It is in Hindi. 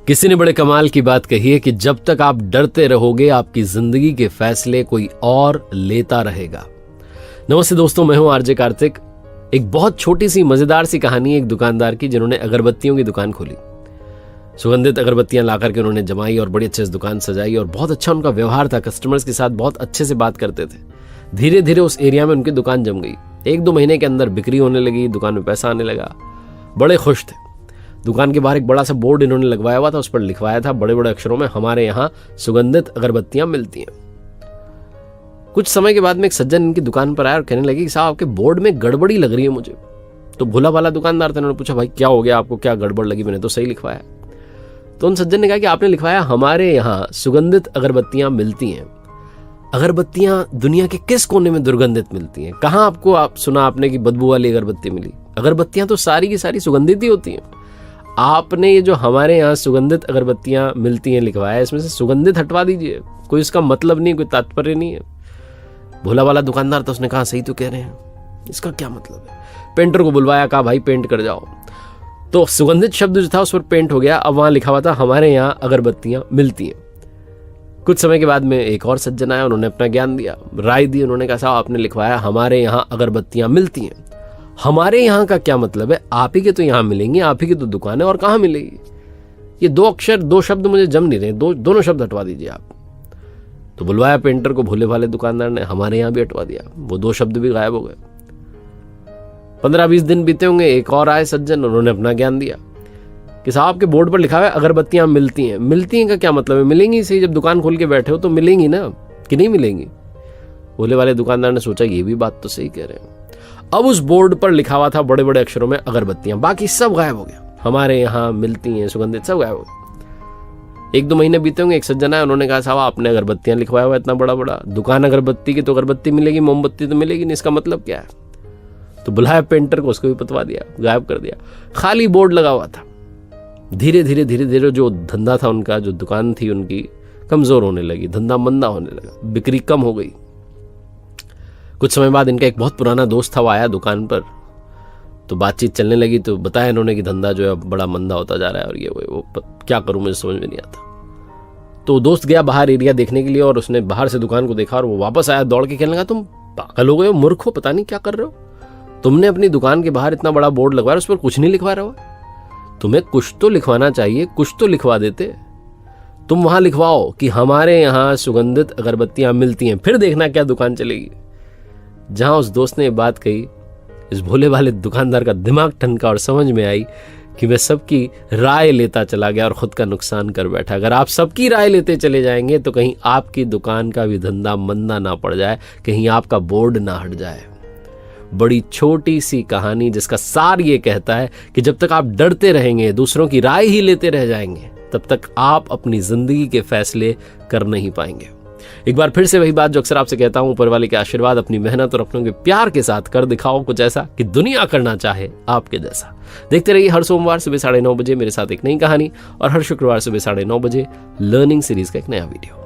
किसी ने बड़े कमाल की बात कही है कि जब तक आप डरते रहोगे आपकी जिंदगी के फैसले कोई और लेता रहेगा। नमस्ते दोस्तों, मैं हूं आरजे कार्तिक। एक बहुत छोटी सी मजेदार सी कहानी है एक दुकानदार की जिन्होंने अगरबत्तियों की दुकान खोली। सुगंधित अगरबत्तियां लाकर के उन्होंने जमाई और बड़ी अच्छे से दुकान सजाई और बहुत अच्छा उनका व्यवहार था। कस्टमर्स के साथ बहुत अच्छे से बात करते थे। धीरे धीरे उस एरिया में उनकी दुकान जम गई। 1-2 महीने के अंदर बिक्री होने लगी, दुकान में पैसा आने लगा, बड़े खुश थे। दुकान के बाहर एक बड़ा सा बोर्ड इन्होंने लगवाया हुआ था, उस पर लिखवाया था बड़े बड़े अक्षरों में, हमारे यहाँ सुगंधित अगरबत्तियां मिलती हैं। कुछ समय के बाद में एक सज्जन इनकी दुकान पर आया और कहने लगे कि साहब आपके बोर्ड में गड़बड़ी लग रही है मुझे। तो भोला भाला दुकानदार था, उन्होंने पूछा भाई क्या हो गया आपको, क्या गड़बड़ लगी? मैंने तो सही लिखवाया। तो उन सज्जन ने कहा कि आपने लिखवाया हमारे यहाँ सुगंधित अगरबत्तियां मिलती हैं। अगरबत्तियां दुनिया के किस कोने में दुर्गंधित मिलती हैं? कहाँ आप सुना आपने कि बदबू वाली अगरबत्ती मिली? अगरबत्तियां तो सारी की सारी सुगंधित ही होती हैं। आपने ये जो हमारे यहाँ सुगंधित अगरबत्तियां मिलती हैं लिखवाया, इसमें से सुगंधित हटवा दीजिए। कोई इसका मतलब नहीं, कोई तात्पर्य नहीं है। भोला वाला दुकानदार तो उसने कहा सही तो कह रहे हैं, इसका क्या मतलब है? पेंटर को बुलवाया, कहा भाई पेंट कर जाओ। तो सुगंधित शब्द जो था उस पर पेंट हो गया। अब वहां लिखा हुआ था हमारे यहाँ अगरबत्तियां मिलती हैं। कुछ समय के बाद में एक और सज्जन आया, उन्होंने अपना ज्ञान दिया, राय दी। उन्होंने कहा साहब आपने लिखवाया हमारे यहाँ अगरबत्तियां मिलती हैं। हमारे यहाँ का क्या मतलब है? आप ही के तो यहाँ मिलेंगी, आप ही की तो दुकान है, और कहाँ मिलेगी? ये 2 अक्षर 2 शब्द मुझे जम नहीं रहे, दोनों शब्द हटवा दीजिए आप। तो बुलवाया पेंटर को, भोले वाले दुकानदार ने हमारे यहाँ भी हटवा दिया, वो 2 शब्द भी गायब हो गए। 15-20 दिन बीते होंगे, एक और आए सज्जन, उन्होंने अपना ज्ञान दिया कि साहब के बोर्ड पर लिखा हुआ है अगरबत्तियां मिलती हैं। मिलती हैं का क्या मतलब है? मिलेंगी सही, जब दुकान खोल के बैठे हो तो मिलेंगी ना, कि नहीं मिलेंगी? भोले वाले दुकानदार ने सोचा ये भी बात तो सही कह रहे हैं। अब उस बोर्ड पर लिखा हुआ था बड़े बड़े अक्षरों में अगरबत्तियां, बाकी सब गायब हो गया। हमारे यहाँ मिलती हैं सुगंधित, सब गायब हो गया। 1-2 महीने बीते होंगे, एक सज्जन आया, उन्होंने कहा साहब आपने अगरबत्तियां लिखवाया हुआ इतना बड़ा बड़ा, दुकान अगरबत्ती की तो अगरबत्ती मिलेगी, मोमबत्ती तो मिलेगी नहीं, इसका मतलब क्या है? तो बुलाया पेंटर को, उसको भी पतवा दिया, गायब कर दिया। खाली बोर्ड लगा हुआ था। धीरे धीरे जो धंधा था उनका, जो दुकान थी उनकी, कमजोर होने लगी, धंधा मंदा होने लगा, बिक्री कम हो गई। कुछ समय बाद इनका एक बहुत पुराना दोस्त था, वो आया दुकान पर, तो बातचीत चलने लगी। तो बताया इन्होंने कि धंधा जो है बड़ा मंदा होता जा रहा है और ये वो क्या करूं मुझे समझ में नहीं आता। तो दोस्त गया बाहर एरिया देखने के लिए और उसने बाहर से दुकान को देखा और वो वापस आया दौड़ के, कहने लगा तुम पागल हो गए हो, मूर्ख हो, पता नहीं क्या कर रहे हो? तुमने अपनी दुकान के बाहर इतना बड़ा बोर्ड लगवाया, उस पर कुछ नहीं लिखवा रहे हो। तुम्हें कुछ तो लिखवाना चाहिए, कुछ तो लिखवा देते। तुम वहां लिखवाओ कि हमारे यहाँ सुगंधित अगरबत्तियां मिलती हैं, फिर देखना क्या दुकान चलेगी। जहां उस दोस्त ने बात कही, इस भोले वाले दुकानदार का दिमाग ठनका और समझ में आई कि मैं सबकी राय लेता चला गया और खुद का नुकसान कर बैठा। अगर आप सबकी राय लेते चले जाएंगे तो कहीं आपकी दुकान का भी धंधा मंदा ना पड़ जाए, कहीं आपका बोर्ड ना हट जाए। बड़ी छोटी सी कहानी जिसका सार ये कहता है कि जब तक आप डरते रहेंगे, दूसरों की राय ही लेते रह जाएंगे, तब तक आप अपनी जिंदगी के फैसले कर नहीं पाएंगे। एक बार फिर से वही बात जो अक्सर आपसे कहता हूं, ऊपर वाले के आशीर्वाद, अपनी मेहनत और अपनों के प्यार के साथ कर दिखाओ कुछ ऐसा कि दुनिया करना चाहे आपके जैसा। देखते रहिए हर सोमवार सुबह 9:30 बजे मेरे साथ एक नई कहानी और हर शुक्रवार सुबह 9:30 बजे लर्निंग सीरीज का एक नया वीडियो।